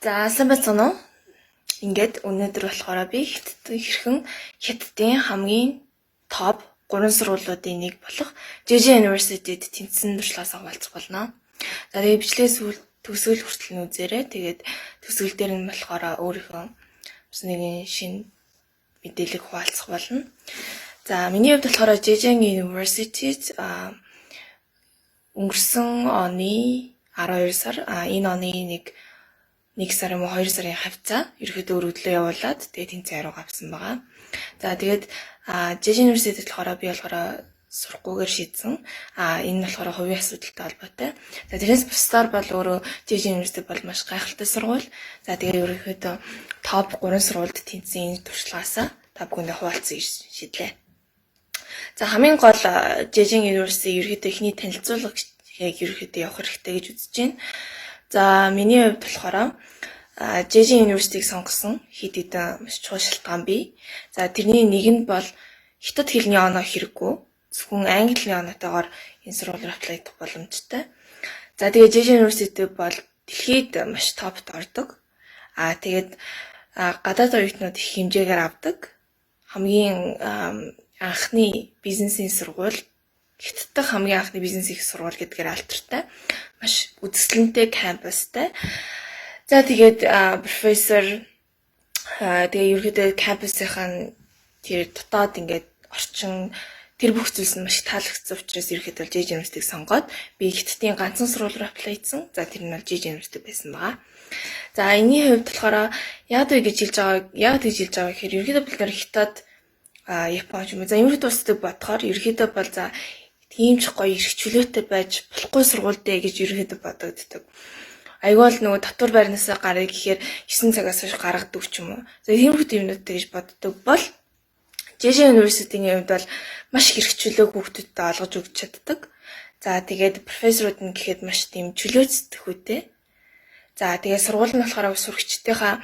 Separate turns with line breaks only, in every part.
За сайн байцгаана уу? Ингээд өнөөдөр болохоор би хятадын хамгийн топ 3 сургуулиудын нэг болох JJ University-д тэнцсэн туршлагаас хаваалцах болно. За тэгээд бичлэгээс төгсгөл хүртэл нь үзээрэй. Тэгээд төгсгөл дээр нь болохоор өөрийнхөө бас нэгэн шинэ мэдээлэл хуваалцах болно. За миний хувьд болохоор JJ University-д өнгөрсөн оны 12 сар энэ оны нэг сарын 2 сарын хавцаа ерөөдөө өргөдлөө явуулаад тэгээд тэнцээ харуу авсан байгаа. За тэгээд JJ University-д болохоор би болохоор сурахгүйгээр шийдсэн. Энэ нь болохоор хувийн асуудалтай холбоотой. За тэрнээс бусдаар бол өөрөө JJ University бол маш гайхалтай сургууль. За тэгээд ерөөдөө топ 3 сургуульд тэнцсэн энэ туршлагаасаа та бүхэндээ хуваалцсан шийдлээ. За хамгийн гол JJ University ерөөдөө ихний танилцуулга яг ерөөдөө явах хэрэгтэй гэж үзэж байна. За миний хувьд болохоор JJ University-г сонгосон хэд хэдэн маш чухал шалтгаан бий. За тэрний нэг нь бол хятад хэлний оноо хэрэггүй. Зөвхөн англи хэлний оноотойгоор энэ сургуулиар apply хийх боломжтой. За тэгээ JJ University бол дэлхийд маш топт ордог. Тэгээд гадаад оюутнууд их хэмжээгээр авдаг. Хамгийн анхны бизнесийн сургууль Хятад дахь хамгийн анхны бизнес их сургууль гэдгээр алдартай. Маш үзэсгэлэнтэй кампустай. За тэгээд профессор тэгээ ерөөдөө кампусынхаа тэр дотоод ингээд орчин тэр бүх зүйлс нь маш таалагдсан учраас ерөөдөө JJ University-г сонгоод би Хятадын ганцхан сургууль руу apply хийсэн. За тэр нь бол JJ University байсан байгаа. За энэний хувьд болохоор яагаад гэж хэлж байгаа гэхээр ерөөдөө бид нар Хятад Япон ч юм уу за ерөөдөө улсыг бодохоор ерөөдөө бол за тийм ч гоё эрх чөлөөтэй байж болохгүй сургууль дээ гэж ерөөдөө бодогддог. Айгуул нөгөө татвар байрнаасаа гарыг гэхээр 9 цагаас хойш гаргадаг ч юм уу. За тиймэрхүү юмнуудтай гэж боддог бол JJ University-ийн хувьд бол маш их эрх чөлөөг хүүхдүүдэд олгож өгч чаддаг. За тэгээд профессорууд нь гэхэд маш тийм чөлөөцдөхүйтэй. За тэгээд сургууль нь болохоор сурагчдынхаа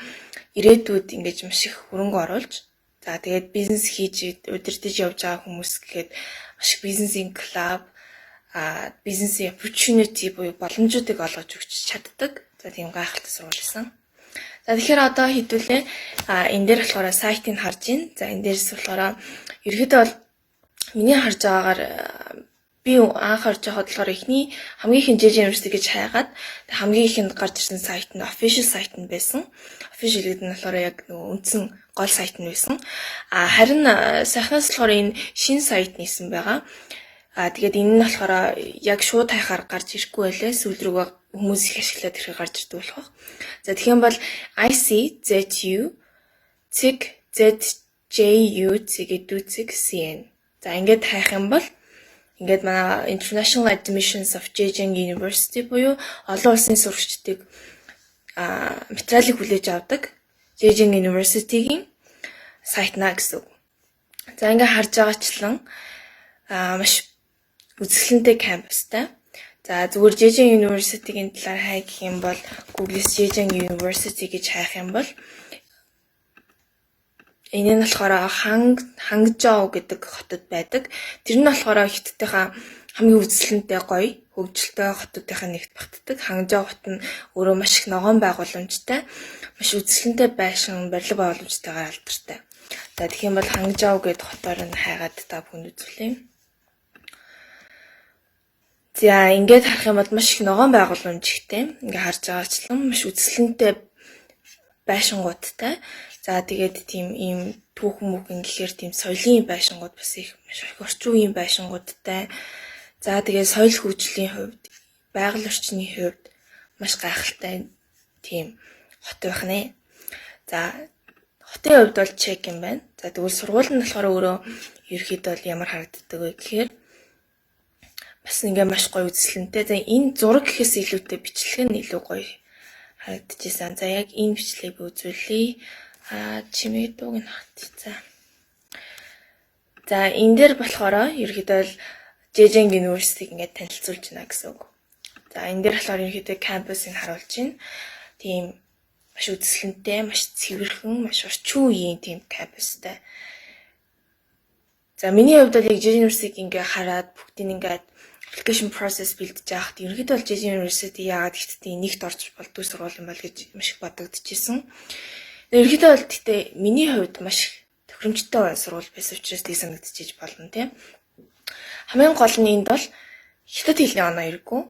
ирээдүйд ингэж маш их хөрөнгө оруулж за тэгээд бизнес хийж удирдах явж байгаа хүмүүс гэхэд маш их бизнесийн клуб бизнесийн opportunity буюу боломжуудыг олгож өгч чаддаг. За тийм гайхалтай сургууль байсан. За тэгэхээр одоо хэдүүлээ энэ дээр болохоор сайтыг харж байна. За энэ дээрс болохоор ерөөдөө бол миний харж байгаагаар би анх харж байхад болохоор эхний хамгийн их JJ University гэж хайгаад хамгийн ихэнд гарч ирсэн сайт нь official сайт нь байсан. Official гэдэг нь болохоор яг нөгөө үндсэн гол сайт нь байсан. Харин сайхнаас болохоор энэ шинэ сайт нээсэн байгаа. Тэгээд энэ нь болохоор яг шууд хайхаар гарч ирэхгүй байлээ. Сүүл рүүгээ хүмүүс их ашиглаад ирэхээр гарч ирдэг болох. За тэгэх юм бол ICZU.ZJU.CN. За ингээд хайх юм бол ингээд манай International Admissions of JJ University буюу олон улсын сурагчдыг материалыг хүлээж авдаг JJ University-гийн сайтнаа гэсэн үг. За ингээд харж байгаачлан маш үзэсгэлэнтэй кампустай. За зүгээр JJ University-гийн талаар хайх гэх юм бол Google-с JJ University гэж хайх юм бол энэ нь болохоор Хангжоу гэдэг хотод байдаг. Тэр нь болохоор Хятадынхаа хамгийн үзэсгэлэнтэй гоё хөгжилтэй хотуудынхаа нэгт багтдаг. Хангжоу хот нь өөрөө маш их ногоон байгууламжтай, маш үзэсгэлэнтэй байшин барилга байгууламжтайгаар алдартай. За тэгэх юм бол Хангжоу гэдэг хотоор нь хайгаад та бүхэнд үзүүлье. За ингээд харах юм бол маш их ногоон байгууламж ихтэй. Ингээд харж байгаачлан маш үзэсгэлэнтэй байшингуудтай. За тэгээд тийм ийм түүхэн мөхөн гэхээр тийм соёлын байшингууд бас их маш их орчин үеийн байшингуудтай. За тэгээд соёл хөгжлийн хувьд, байгаль орчны хувьд маш гайхалтай тийм хот байх нэ. За хотын хувьд бол чек юм байна. За тэгвэл сургууль нь болохоор өөрөө ерөөхдөө бол ямар харагддаг вэ гэхээр бас ингээ маш гоё үзэсгэлэнтэй. За энэ зураг гэхээс илүүтэй бичлэг нь илүү гоё харагдчихсан. За яг энэ бичлэгийг үзүүлье. Чимээ дууг нь хат. За энэ дээр болохоор ерөөхдөө JJ University-г ингээд танилцуулж байна гэсэн үг. За энэ дээр болохоор ерөөхдөө кампусыг харуулж байна. Тийм маш үзэсгэлэнтэй, маш цэвэрхэн, маш орчин үеийн тийм кампустай. За миний хувьд бол яг JJ University-г ингээ хараад бүгдийг ингээд application process бэлдэж байхад ерөнхийдөө бол JJ University яагаад гэхдээ нэгт орж болдгүй сургууль юм бол гэж маш их бодогдчихсэн. Ерөнхийдөө бол гэхдээ миний хувьд маш тохиромжтой сургууль байсан учраас тийг санагдчихэж болно тийм. Хамгийн гол нь энд бол хятад хэлний оноо хэрэггүй.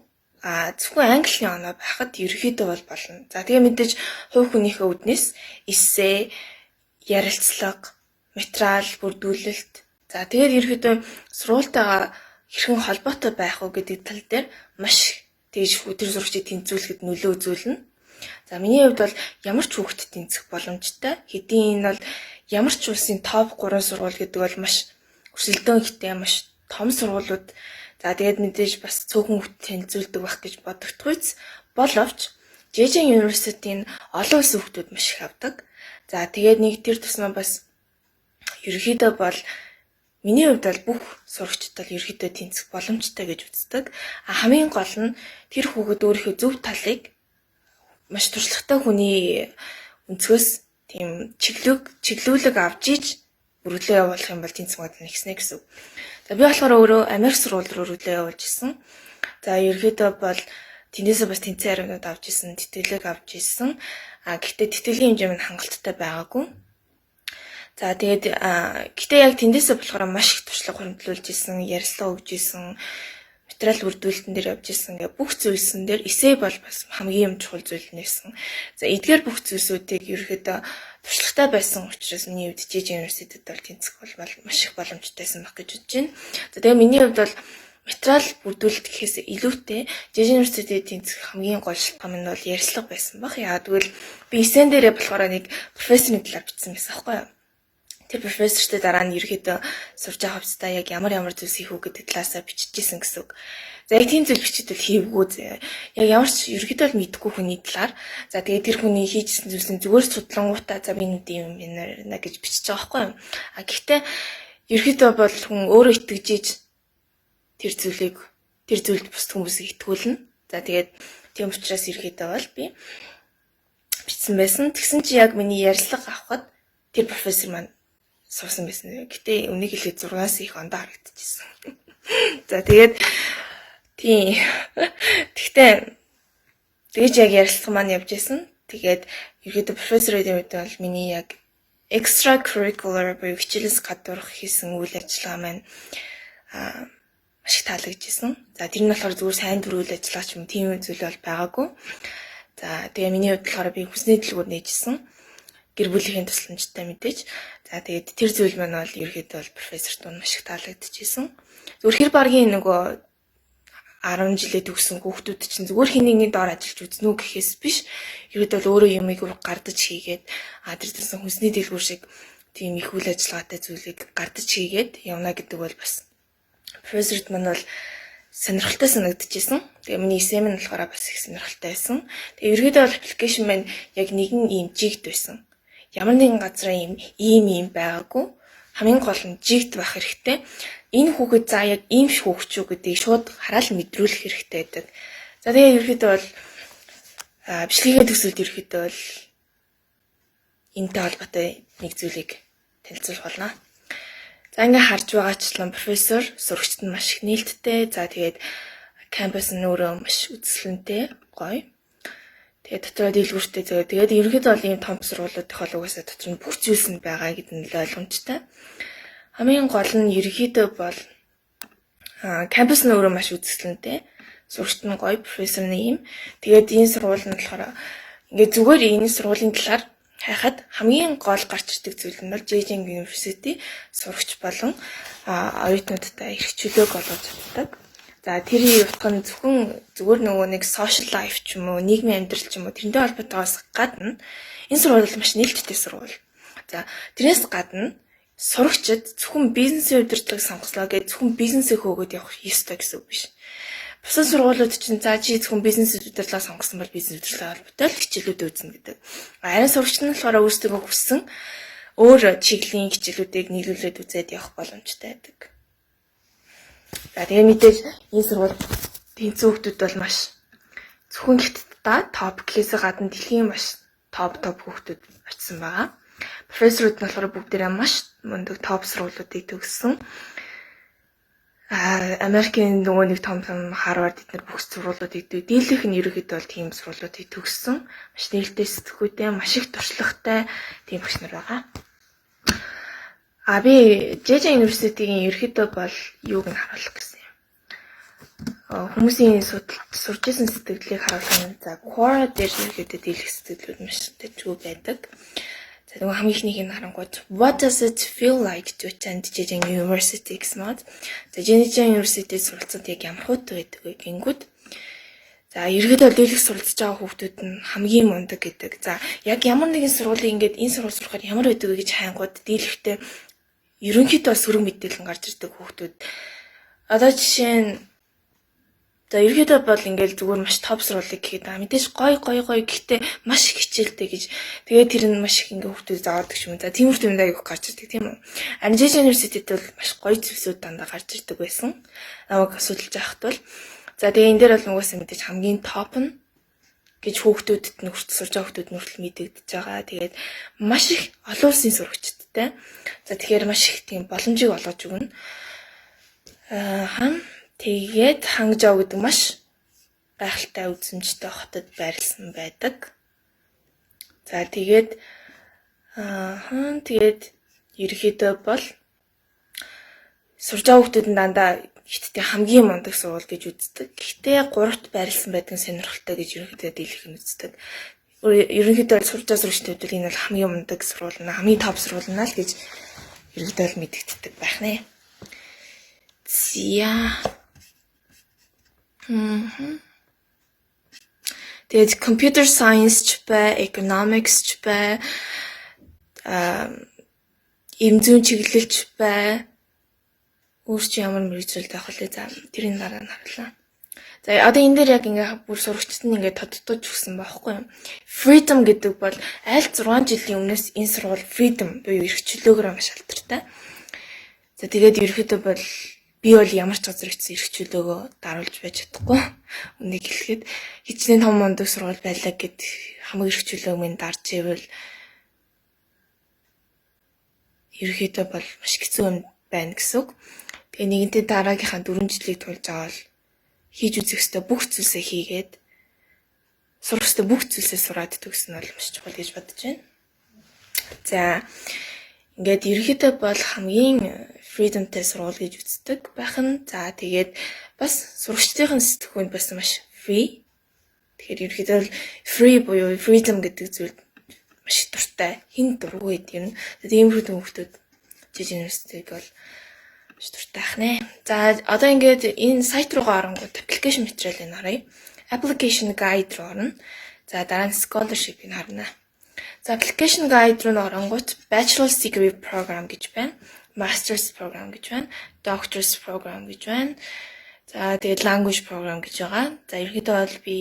Зөвхөн англи хэлний оноо байхад ерөнхийдөө бол болно. За тэгээ мэдээж хувь хүнийхээ үүднээс эссе, ярилцлага, материал, бүрдүүлэлт. За тэгээд ерөнхийдөө сургуультайгаа хэрхэн холбоотой байх уу гэдэг тал дээр маш тэгж тэр сурагчид тэнцвүүлэхэд нөлөө үзүүлнэ. За миний хувьд бол ямар ч хүүхэд тэнцэх боломжтой. Хэдийн энэ бол ямар ч улсын топ 3 сургууль гэдэг бол маш өрсөлдөөн ихтэй маш том сургуулиуд. За тэгээд мэдээж бас цөөхөн хүүхэд тэнцвүүлдэг байх гэж бодогдохгүйц боловч JJ University-ийн олон улсын хүүхдүүд маш их авдаг. За тэгээд нэг тэр тусмаа бас ерөнхийдөө бол миний хувьд бол бүх сурагчид бол ерөнхийдөө тэнцэх боломжтой гэж үздэг. Хамгийн гол нь тэр хүүхэд өөрийнхөө зөв талыг маш туршлагатай хүний өнцгөөс тийм чиглүүлэг авч иж өргөлөө явуулах юм бол тэнцэх магадлал нэгснэ гэсэн. За би болохоор өөрөө Америк сургууль руу өргөлөө явуулж исэн. За ерөнхийдөө бол тэндээсээ бас тэнцэн хариунууд авч исэн, тэтгэлэг авч исэн. Гэхдээ тэтгэлийн хэмжээ минь хангалттай байгаагүй. За тэгээд гэтээ яг тэндээсээ болохоор маш их туршлага хөрвүүлж исэн, ярилцлага өгж исэн, материал бүрдүүлэлтэн дээр явж исэн гэх бүх зүйлсэн дээр эссе бол бас хамгийн чухал зүйл нээсэн. За эдгээр бүх зүйлсүүдийг ерөөхдөө туршлагатай байсан учраас миний хувьд JJ University-д бол тэнцэх бол маш их боломжтойсэн байх гэж бодож байна. За тэгээд миний хувьд бол материал бүрдүүлэлт гэхээс илүүтэй JJ University-д тэнцэх хамгийн гол шалтгаан нь бол ярилцлага байсан баг. Яагаад гэвэл би эссен дээрээ болохоор нэг профессорны талаар бичсэн байсан байхгүй юу? Тэр профессортэй дараа нь ерөөдөө сурж байгаа хувцастай яг ямар зүйлс хийх үү гэдэг талаасаа биччихсэн гэсэн үг. За яг тийм зүйл бичиж хийвгүй зэ. Яг ямар ч ерөөдөө л мэдэхгүй хүний талаар. За тэгээд тэр хүний хийжсэн зүйлсийн зүгээр судлангуудаа за би нэг юм байна гэж бичиж байгаа байхгүй юу. Гэхдээ ерөөдөө бол хүн өөрөө итгэжиж тэр зүйлд бусд хүмүүсийг итгүүлнэ. За тэгээд тийм учраас ерөөдөө бол би бичсэн байсан. Тэгсэн чи яг миний ярилцлага авахад тэр профессор маань суусан байсан. Гэтэ өмнөг хэлээд 6-аас их ондоо харагдчихсан. За тэгээд тийм. Тэгэж яг ярилцлага маань явж исэн. Тэгээд ерөөдөө профессор гэдэг үед бол миний яг extra curricular буюу хичээлээс гадуурх хийсэн үйл ажиллагаа маань маш их таалагдчихсан. За тэр нь болохоор зүгээр сайн төрүүл ажиллагаа ч юм тийм зүйл бол байгаагүй. За тэгээ миний хувьд болохоор би хүсний дэлгүүр нээжсэн. Гэр бүлийн тусламжтай мэдээж. За тэгээд тэр зүйл маань бол ерөөдөө бол профессорт маш их таалагдчихсэн. Зүгээр хэр баргийн нөгөө 10 жилээ төгссөн хүүхдүүд чинь зүгээр хинийний доор ажиллаж үзнэ үү гэхээс биш. Ерөөдөө л өөрөө юмыг гардаж хийгээд тэр төрсэн хүнсний дэлгүүр шиг тийм их үйл ажиллагаатай зүйлийг гардаж хийгээд явна гэдэг бол бас профессорт маань бол сонирхолтой санагдчихсэн. Тэгээ миний эссе минь болохоор бас их сонирхолтой байсан. Тэгээ ерөөдөө бол аппликейшн маань яг нэгэн ийм жигт байсан. Ямар нэгэн газар ийм байгаагүй. Хамгийн гол нь жигт байх хэрэгтэй. Энэ хүүхэд за яг ийм хүүхэд ч үү гэдгийг шууд хараад мэдрүүлэх хэрэгтэй байдаг. За тэгээ ерөөдөө бол бичлэгийн төсөлд ерөөдөө бол энэтэй холбоотой нэг зүйлийг танилцуулах болно. За ингээ харж байгаачлан профессор сурагчид нь маш их нээлттэй. За тэгээд кампус нь өөрөө маш үзэсгэлэнтэй, гоё. Тэгээд дотроо дэлгүүртэй тэгээд ерөнхийдөө бол ийм том сургуулиудын хол угаасаа дотор нь бүх зүйлс нь байгаа гэдэг нь ойлгомжтой. Хамгийн гол нь ерөнхийдөө бол кампус нь өөрөө маш үзэсгэлэнтэй. Сурагчид нь гоё, профессор нь ийм. Тэгээд энэ сургууль нь болохоор ингээ зүгээр энэ сургуулийн талаар хайхад хамгийн гол гарч ирдэг зүйл нь бол JJ University сурагч болон оюутнуудтай их чөлөөг олгож чаддаг. За тэрийн утга нь зөвхөн зүгээр нөгөө нэг social life ч юм уу, нийгмийн амьдрал ч юм уу тэрнтэй холбоотойгоос гадна энэ сургууль маш нээлттэй сургууль. За тэрнээс гадна сурагчид зөвхөн бизнесийн удирдлага сонгослоо гэж зөвхөн бизнесээ хөөгөөд явах ёстой гэсэн үг биш. Бусад сургуулиуд чинь за чи зөвхөн бизнес удирдлага сонгосон бол бизнес удирдлага холбоотой л хичээлүүд үүснэ гэдэг. Харин сурагчид нь болохоор өөрсдөө хүссэн өөр чиглэлийн хичээлүүдийг нийлүүлээд үзээд явах боломжтой байдаг. За тэгээ мэдээж энэ сургууль тэнцүү хүүхдүүд бол маш зөвхөн хятадтай топ гэхээс гадна дэлхийн маш топ хүүхдүүд очсон байгаа. Профессорууд нь болохоор бүгдээрээ маш мундаг топ сургуулиудыг төгссөн. Америкийн нөгөө нэг том Харвард эдгээр бүх сургуулиудыг дийлэх нь ерөөхдөө бол тийм сургуулиудыг төгссөн. Маш нээлттэй сэтгүүтэй, маш их туршлагатай тийм багш нар байгаа. Би JJ University-ийн ерөөхдөө бол юуг нь харуулах гэсэн юм. Хүмүүсийн сурч ирсэн сэтгэлдлийг харуулах нь Quora дээр ерөөхдөө дийлэх сэтгэлдлүүд маш дэжгүй байдаг. За нөгөө хамгийн ихнийх нь харангуут What does it feel like to attend JJ University гэсэн мод. За JJ University суралцаад яг ямар хөөтэй байдаг вэ гингүүд. За ерөөдөө дийлэх суралцж байгаа хүүхдүүд нь хамгийн мундаг гэдэг. За яг ямар нэгэн сургуулийн ингээд энэ сургууль сурахаар ямар байдаг вэ гэж хайнгууд дийлэхдээ ерөнхийдөө сөрөг мэдээлэл гарч ирдэг хүүхдүүд. Одоо жишээ нь ерөөдөө бол ингээд зүгээр маш топ сургуулийг гэхэд мэдээж гоё гэхдээ маш их хичээлтэй гэж. Тэгээд тэр нь маш их ингээд хүүхдүүд заадаг юм. За тиймэрхүү юм аяг гарч ирдэг тийм үү. Харин JJ University-д бол маш гоё зүйлсүүд дандаа гарч ирдэг байсан. Намайг судалж байхад бол тэгээ энэ дээр бол угаасаа мэдээж хамгийн топ нь гэж хүүхдүүдэд нь хүртэл сурж байгаа хүүхдүүд нь хүртэл мэдэгдэж байгаа. Тэгээд маш их олон улсын сурагчдтай. За тэгэхээр маш их тийм боломжийг олгож өгнө. Тэгээд Хангжоу гэдэг маш гайхалтай үзмжтэй хотод байрласан байдаг. За тэгээд ерөөхдөө бол сурж байгаа хүүхдүүд нь дандаа хиттэй хамгийн мундаг сургууль гэж үздэг. Гэхдээ 3-т байрласан байдаг сонирхолтой гэж ерөөхдөө дийлэх нь үздэг. Ерөнхийдөө сурж байгаа сурагчдууд энэ бол хамгийн мундаг сургууль наа, хамгийн топ сургууль наа л гэж ерөөхдөө л мэдэгддэг байх нэ. Тэгээд computer science ч бай, economics ч бай, эмзэн чиглэлч бай. Өөр чи ямар мэргэжил байх вэ? За тэрийн дараа нь харлаа. За одоо энэ дээр яг ингээ бүр сурагчид нь ингээ тодтож өгсөн байхгүй юу? Freedom гэдэг бол аль 6 жилийн өмнөөс энэ сургууль freedom буюу эрх чөлөөгөөр маш алдартай. За тэгээд ерөөхдөө бол би бол ямар ч газар ирсэн эрх чөлөөгөө даруулж байж чадахгүй. Үнийг хэлэхэд хичнээн том мундаг сургууль байлаа гэд хамаг эрх чөлөөг минь дарж ивэл ерөөхдөө бол маш хэцүү юм байна гэсэн үг. Тэгээ нэгэнтээ дараагийнхаа 4 жилийг тулж байгаа бол хийж үзэх ёстой бүх зүйлсээ хийгээд сурах ёстой бүх зүйлсээ сураад төгснө бол маш чухал гэж бодож байна. За ингээд ерөөхдөө бол хамгийн freedomтэй сургууль гэж үздэг байх нь. За тэгээд бас сурагчдын сэтгүүнд бас маш free. Тэгэхээр ерөөхдөө free буюу freedom гэдэг зүйл маш дуртай. Хин дургүй гэдэг юм. Тэгээд иймэрхүү хүмүүсд JJ University-г бол маш дуртай ах нэ. За одоо ингээд энэ сайт руугаа оронгууд application материалыг харъя. Application guide руу орно. За дараа нь scholarship-ийг харна. За application guide руу оронгууд bachelor's degree program гэж байна. Master's program гэж байна. Doctor's program гэж байна. За тэгээд language program гэж байгаа. За ерөнхийдөө бол би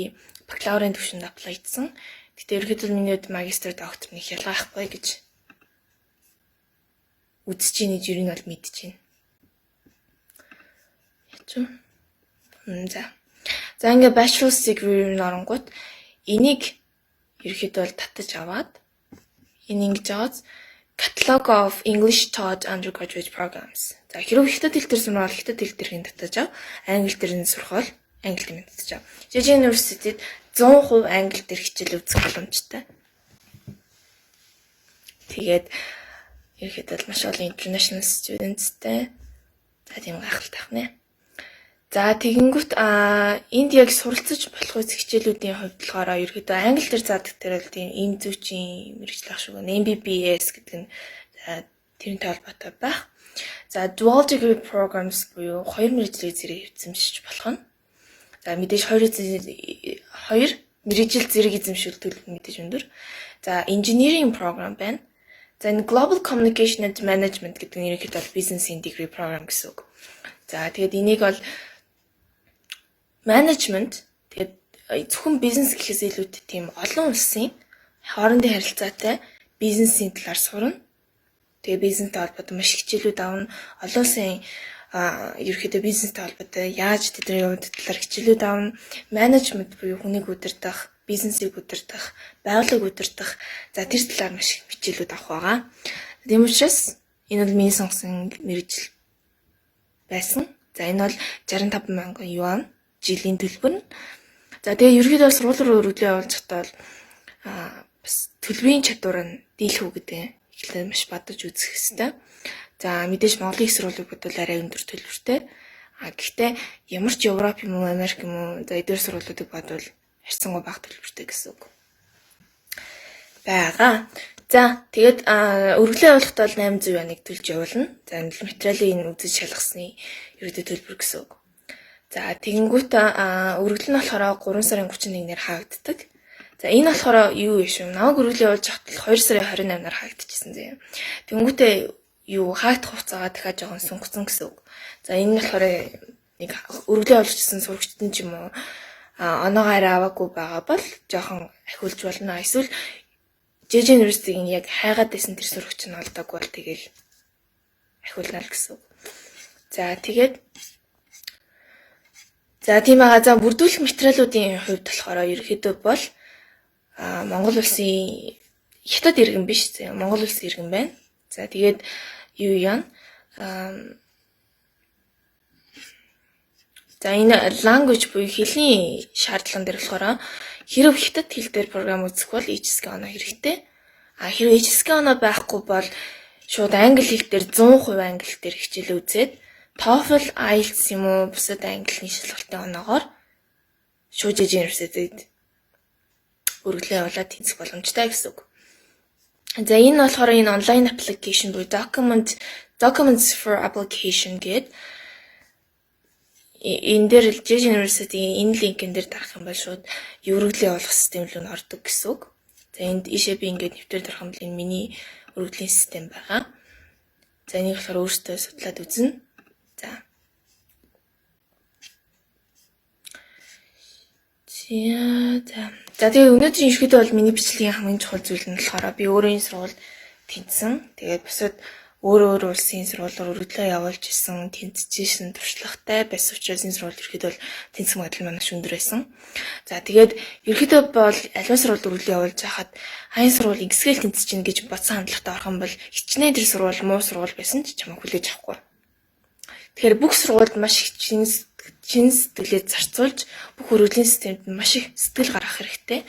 бакалаврын түвшинд apply хийсэн. Гэтэ ерөнхийдөө миний магистр доктор нэг ялгаахгүй гэж үзэж ийн гэж ер нь бол мэдэж байна. За ингээ bachelor's degree оронгууд энийг ерөнхийдөө бол татаж аваад энэ ингэж аваад Catalog of English Taught Undergraduate Programs. За хэрвээ хятад хэл дээр сурвал хятад хэл дээрх татаж ав, англи дээр нь сурах бол англи дээр татаж ав. JJ University-д 100% англи дээр хичээл үзэх боломжтой. Тэгээд ерөнхийдөө маш олон international students-тэй тийм гайхалтай байна. За тэгэнгүүт энд яг суралцаж болох хичээлүүдийн хувьд болохоор ерөөдөө англи дээр заадаг дээр бол тийм эм зүйчийн мэргэжил ах шиг MBBS гэдэг нь тэрнтэй холбоотой байх. За dual degree programs буюу 2 мэргэжлийн зэрэг эзэмшиж болох нь. За мэдээж 2 мэргэжил зэрэг эзэмшүүлдэг мэдээж өндөр. За engineering program байна. За энэ global communication and management гэдэг нь ерөнхийдөө business degree program гэсэн үг. За тэгээд энийг бол management тэгээд зөвхөн бизнес гэхээс илүүтэй тийм олон улсын хоорондын харилцаатай бизнесийн талаар сурна. Тэгээд бизнестэй холбоотой маш хичээлүүд авна. Олон улсын ерөнхийдөө бизнестэй холбоотой яаж тэдний талаар хичээлүүд авна. Management буюу хүнийг удирдах, бизнесийг удирдах, байгууллагыг удирдах. За тэр талаар маш их хичээлүүд авах байгаа. Тийм учраас энэ бол миний сонгосон мэргэжил байсан. За энэ бол 65 мянган юан жилийн төлбөр нь. За тэгээ ерөнхийдөө сургууль руу өргөдлөө явуулж захтаа бол бас төлбөрийн чадвар нь дийлхүү гэдэг ихлээр маш бадаж үзэх хэрэгтэй. За мэдээж Монголын их сургуулийг бодвол арай өндөр төлбөртэй. Гэхдээ ямар ч Европ юм уу, Америк юм уу, за эдгээр сургуулиудыг бодвол харьцангуй бага төлбөртэй гэсэн үг байгаа. За тэгээд өргөлөө явуулахдаа 800 юаныг төлж явуулна. За энэ материалын энэ үзэж шалгасны ерөөдөө төлбөр гэсэн үг. За тэгэнгүүт өргөл нь болохоор 3 сарын 31-нд хаагддаг. За энэ болохоор юу вэ шүү? Намайг өргөлөө явуулж хахад 2 сарын 28-нд хаагдчихсан зэ. Тэгэнгүүтээ юу хаагдах хугацаагаа дахиад жоохон сунгацсан гэсэн үг. За энэ нь болохоор нэг өргөлөө явуулчихсан сурагчид нь ч юм уу оноогоо арай аваагүй байгаа бол жоохон ахиулж болно. Эсвэл JJ University-ийн яг хайгаад байсан тэр сурагч нь олдоогүй бол тэгэл ахиулна л гэсэн үг. За тэгээд тийм байгаа. За бүрдүүлэх материалуудын хувьд болохоор ерөнхийдөө бол Монгол улсын хятад иргэн биш. Монгол улсын иргэн байна. За тэгээд юу яана? За энэ language буюу хэлний шаардлага дээр болохоор хэрв хятад хэл дээр програм үзэх бол HSK оноо хэрэгтэй. Хэрв HSK оноо байхгүй бол шууд англи хэл дээр 100% англи дээр хичээл үзээд TOEFL, IELTS юм уу бусад англи шалгалтын оноогоор шууд JJ University-д өргөлөө явуулаад тэнцэх боломжтой гэсэн үг. За энэ болохоор энэ онлайн application буюу documents for application гэдэг энэ дээр JJ University энэ линкэн дээр дарах юм бол шууд өргөлөө явуулах систем рүү ордог гэсэн үг. За энд ишээ би ингээд нэвтрээр дарах юм бол энэ миний өргөдлийн систем байгаа. За энийг болохоор өөртөө судлаад үзнэ. За тэгээ өнөөдрийн ерөөдөө бол миний бичлэгийн хамгийн чухал зүйл нь болохоор би өөрөө энэ сургуульд тэнцсэн. Тэгээд бусад өөр улсын сургуулиуд өргөдлөө явуулж исэн, тэнцэжсэн туршлагатай байсан учраас энэ сургууль ерөөдөө бол тэнцэх магадлал маань маш өндөр байсан. За тэгээд ерөөдөө бол аливаа сургуульд өргөдлөө явуулж байхад хаян сургууль ингэсгээл тэнцэж гин гэж бодсон хандлагатай орох юм бол хичнээн тэр сургууль муу сургууль байсан ч чамайг хүлээж авахгүй. Тэгэхээр бүх сургуульд маш их чин сэтгэлээ зарцуулж бүх өргөдлийн системд маш их сэтгэл гаргах хэрэгтэй.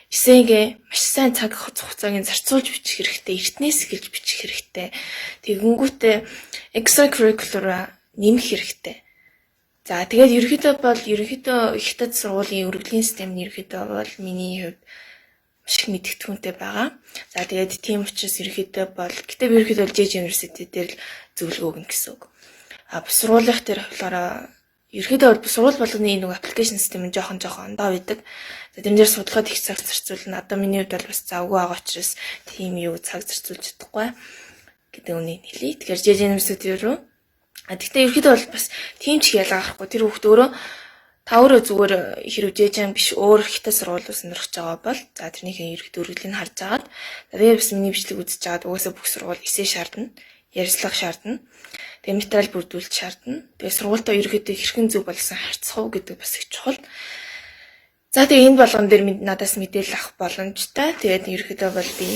Эсээгээ маш сайн цаг хугацааг зарцуулж бичих хэрэгтэй, эртнээс эхэлж бичих хэрэгтэй. Тэгэнгүүтээ extracurricular нэмэх хэрэгтэй. За тэгээд ерөнхийдөө хятад сургуулийн өргөдлийн систем нь ерөнхийдөө бол миний хувьд маш их мэдгэдэггүйтэй байгаа. За тэгээд тийм учраас ерөнхийдөө бол JJ University дээр л зөвлөгөө өгнө гэсэн үг. Бус сургуулийнх дээр болохоор ерөнхийдөө бол сургууль болгоны нэг аппликейшн систем нь жоохон ондоо байдаг. За тэрэн дээр судалгаад их цаг зарцуулна. Одоо миний хувьд бол бас завгүй байгаа учраас тийм юу цаг зарцуулж чадахгүй гэдэг үнийг хэлье. Тэгэхээр JJ University руу. Гэхдээ ерөнхийдөө бол бас тийм ч ялгаа гарахгүй. Тэр хүүхд өөрөө та өөрөө зүгээр хэрэг JJ биш өөр хятад сургуулиуд сонирхож байгаа бол за тэрнийхээ ерөнхийдөө өргөдлийг харж агаад тэгээд бас миний бичлэг үзэж агаад угаасаа бүх сургууль эсээ шаардна. Ярилцлага шаардна. Тэгээ материал бүрдүүлэлт шаардна. Тэгээ сургуультай ерөөхдөө хэрхэн зөв болсон харьцах уу гэдэг бас их чухал. За тэгээ энэ болгон дээр надаас мэдээлэл авах боломжтой. Тэгээд ерөөхдөө бол би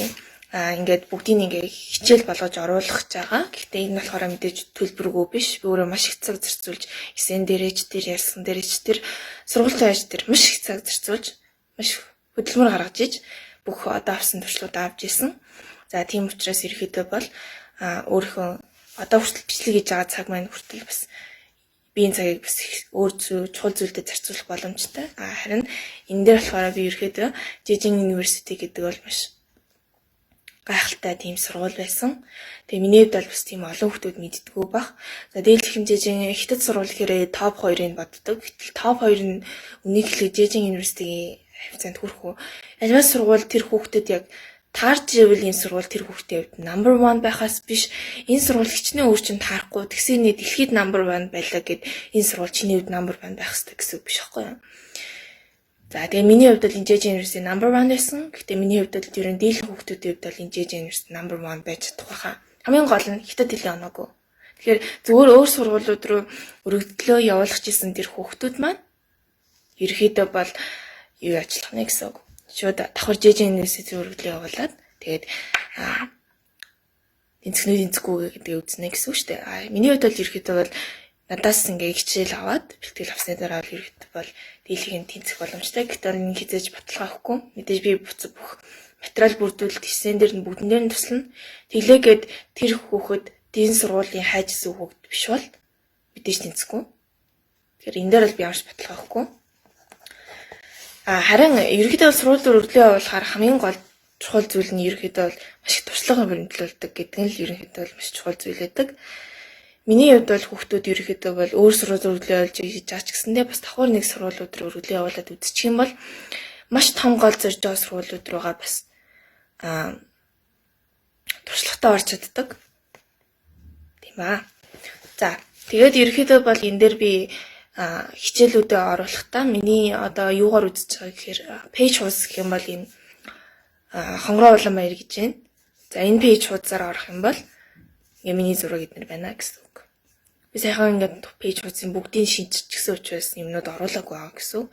ингээд бүгдийг ингээ хичээл болгож оруулах гэж байгаа. Гэхдээ энэ болохоор мэдээж төлбөргүй биш. Би өөрөө маш их цаг зарцуулж эсэн дээрэж тэр ярьсан дээрэж тэр сургуультай яаж тэр маш их цаг зарцуулж маш хөдөлмөр гаргаж иж бүх одоо авсан туршлагуудаа авч исэн. За тийм учраас ерөөхдөө бол өөрийнхөө одоо хүртэл бичлэг хийж байгаа цаг маань хүртэл бас биеийн цагийг бас өөр чухал зүйлдэд зарцуулах боломжтой. Харин энэ дээр болохоор би ерөөдөө JJ University гэдэг бол маш гайхалтай тийм сургууль байсан. Тэгээ миний хувьд бол бас тийм олон хүмүүс мэддэггүй баг. За дээлжихэн JJ хятад сургууль гэхээр топ 2-ыг боддог. Гэтэл топ 2 нь үнийг хэлээ JJ University-ийн хавцаанд хүрэх үү. Аливаа сургууль тэр хүүхдэд яг таарч ивэл энэ сургууль тэр хүүхдийн хувьд number 1 байхаас биш энэ сургууль хичнээн өөр чинь таарахгүй тэгсэний дэлхийд number 1 байлаа гэд энэ сургууль чиний хувьд number 1 байх хэрэгтэй гэсэн үг биш байхгүй юу. За тэгээ миний хувьд бол энэ JJ University number 1 байсан. Гэхдээ миний хувьд бол ер нь дийлэн хүүхдүүдийн хувьд бол энэ JJ University number 1 байж чадах байхаа. Хамгийн гол нь хятад хэлний оноогүй. Тэгэхээр зөвхөн өөр сургуулиуд руу өргөдлөө явуулах гэсэн тэр хүүхдүүд маань ерөөхдөө бол юу ажиллах нэ гэсэн үг. Шууд давхар JJ University өргөдлөө явуулаад тэгээд тэнцэхнүүд тэнцэхгүй гэдэг үзнэ гэсэн үг шүү дээ. Миний хувьд бол ерөөхдөө бол надаас ингээ хичээл аваад бэлтгэл авсны дараа бол ерөөд бол дийлхийн тэнцэх боломжтой. Гэтэл энэ хизээж баталгаа өгөхгүй. Мэдээж би бүх материал бүрдүүлэлт эссэн дээр нь бүгдэн дээр нь туслана. Тэглээгээд тэр хүүхэд дийн сургуулийн хайжсан хүүхэд биш бол мэдээж тэнцэхгүй. Тэгэхээр энэ дээр бол би ямарч баталгаа өгөхгүй. Харин ерөнхийдөө сургууль дээр өглөө явуулахаар хамгийн гол чухал зүйл нь ерөнхийдөө бол маш их туршлага бэрэмтлүүлдэг гэдэг нь л ерөнхийдөө бол маш чухал зүйл байдаг. Миний хувьд бол хүүхдүүд ерөнхийдөө бол өөр сургууль өглөө явуулж хийж байгаа ч гэсэндээ бас давхар нэг сургуулиуд руу өглөө явуулаад үзчих юм бол маш том гол зорж байгаа сургуулиуд руугаа бас туршлагатай орж чаддаг. Тийм аа. За, тэгээд ерөнхийдөө бол энэ дээр би хичээлүүдэд оруулахдаа миний одоо юугаар үзэж байгаа гэхээр пэйж хуудас гэх юм бол энэ хонгороо улаан баяр гэж байна. За, энэ пэйж хуудасаар орох юм бол ингээ миний зураг эднэр байна гэсэн үг. Би сайхан ингээд пэйж хуудсын бүгдийг шинжчихсэн учраас юмнууд оруулаагүй байгаа гэсэн.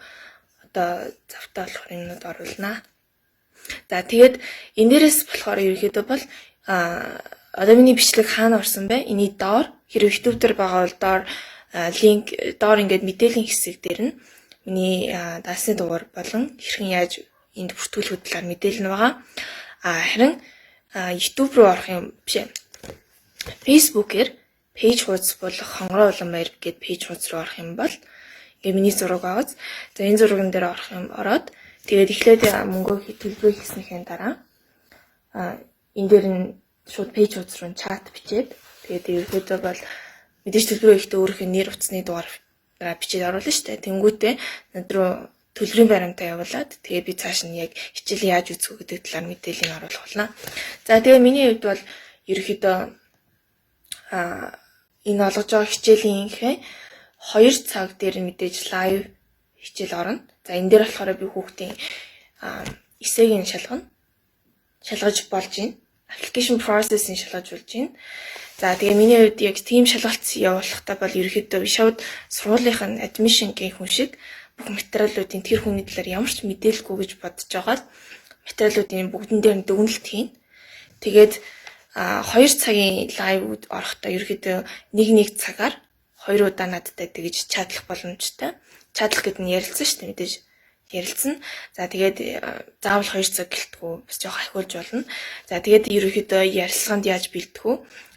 Одоо завтаа болохоор юмнууд оруулнаа. За, тэгээд энэ дээрээс болохоор ерөөхдөө бол одоо миний бичлэг хаана орсон бэ? Эний доор хэрэг YouTube дээр байгаа бол доор линк доор ингээд мэдээллийн хэсэг дээр нь миний даасны дугаар болон хэрхэн яаж энд бүртгүүлэх талаар мэдээлэл нь байгаа. Харин YouTube руу орох юм биш. Facebook-ээр пэйж хуудас болох хонгороо улаан баяр гэдэг пэйж хуудас руу орох юм бол ингээ миний зураг аваад за энэ зурган дээр ороод тэгээд эхлээд мөнгө төлбөрөө хийснийхээ дараа энэ дээр нь шууд пэйж хуудас руу чат бичээд тэгээд ерөөдөө бол мэдээж төлбөрөө хийхдээ өөрийнхөө нэр утасны дугаар бичээд оруулна шүү дээ. Тэнгүүтээ над руу төлбөрийн баримтаа явуулаад тэгээд би цааш нь яг хичээл яаж үзэх вэ гэдэг талаар мэдээллийг оруулах болно. За тэгээд миний хувьд бол ерөөдөө энэ олгож байгаа хичээлийнхээ 2 цаг дээр мэдээж лайв хичээл орно. За энэ дээр болохоор би хүүхдийн эсэгийн шалгаж болж байна. Application process-ийг шалгаж болж байна. За тэгээ миний хувьд яг team шалгалт явуулахдаа бол ерөөхдөө би шууд сургуулийнх нь admission гэх хүн шиг бүх материалуудын тэр хүний талаар ямар ч мэдээлэлгүй гэж бодож байгаа материалуудын бүгдэн дээр нь дүгнэлт хийн. Тэгээд 2 цагийн лайвд орохдоо ерөөдөө нэг цагаар 2 удаа надтай тэгж чатлах боломжтой. Чатлах гэдэг нь ярилцсан шүү дээ мэдээж ярилцсан. За тэгээд заавал 2 цаг гэлтгүү бас жоох ахиулж болно. За тэгээд ерөөдөө ярилцлаганд яаж бэлдэх вэ?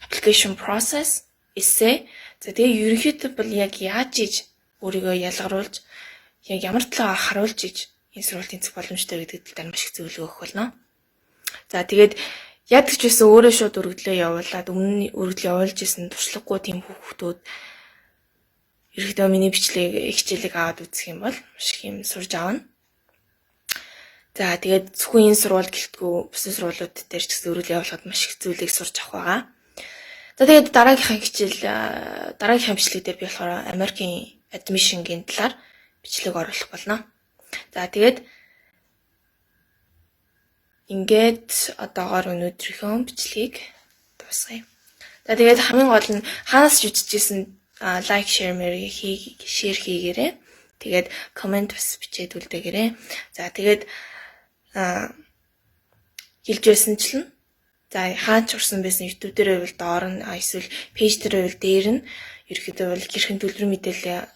Application process, essay. За тэгээд ерөөдөө бол яг яаж иж өөрийгөө ялгаруулж яг ямар талаа харуулж иж энэ сургалтын цэг боломжтой гэдэг талаар маш их зөвлөгөө өгөх болно. За тэгээд яд гэж байсан өөрөө шууд өргөдлөө явуулаад өмнө өргөдөл явуулж исэн туршлагагүй тийм хүүхдүүд ерөөдөө миний хичээлийг аваад үзэх юм бол маш их юм сурж аавна. За тэгээд зөвхөн энэ сургууль гэлтгүү бусад сургуулиуд дээр ч гэсэн өргөдөл явуулахад маш их зүйлийг сурч авах байгаа. За тэгээд дараагийнхаа бичлэг дээр би болохоор Америкийн admission-гийн талаар бичлэг оруулах болно. За тэгээд ингээд одоогоор өнөөдрийнхөө бичлэгийг дуусгая. За тэгээд хамгийн гол нь хаанаас ч үзчихсэн лайк, share хийгээрэй. Тэгээд комент бас бичээд үлдээгээрэй. За тэгээд хэлж байсанчлан за хаач орсон байсан YouTube дээр бол доор нь эсвэл пэйж дээр бол дээр нь ерөөхдөө бол гэрхэн төлбөрийн мэдээлэл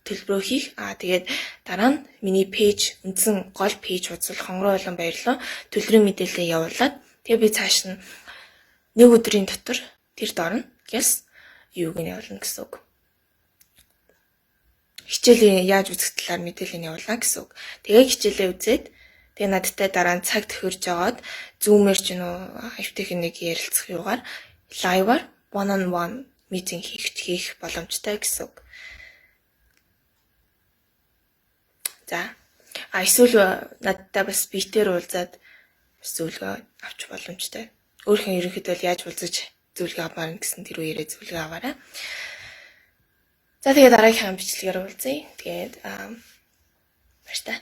төлбөрөө хийх. Тэгээд дараа нь миний пэйж үндсэн гол пэйж хуудас хонгороо улаан баярлаа төлбөрийн мэдээлэл явуулаад тэгээд би цааш нь нэг өдрийн дотор тэр доор нь гялс юуг нь явуулна гэсэн үг. Хичээлийн яаж үзэх талаар мэдээлэл нь явуулна гэсэн үг. Тэгээд хичээлээ үзээд тэгээ надтай дараа нь цаг төхөрж жагаад Zoom-ээр ч хавтехник ярилцах юугаар лайваар one on one meeting хийх боломжтой гэсэн үг. За эсвэл надтай бас биетээр уулзаад бас зөвлөгөө авч боломжтой. Өөрийнхөө ерөнхийдөө яаж уулзаж зөвлөгөө авмаар гэсэн тэр үеэрээ зөвлөгөө аваарай. За тэгээд дараагийнхаа бичлэгээр уулзъя. Тэгээд баярлалаа.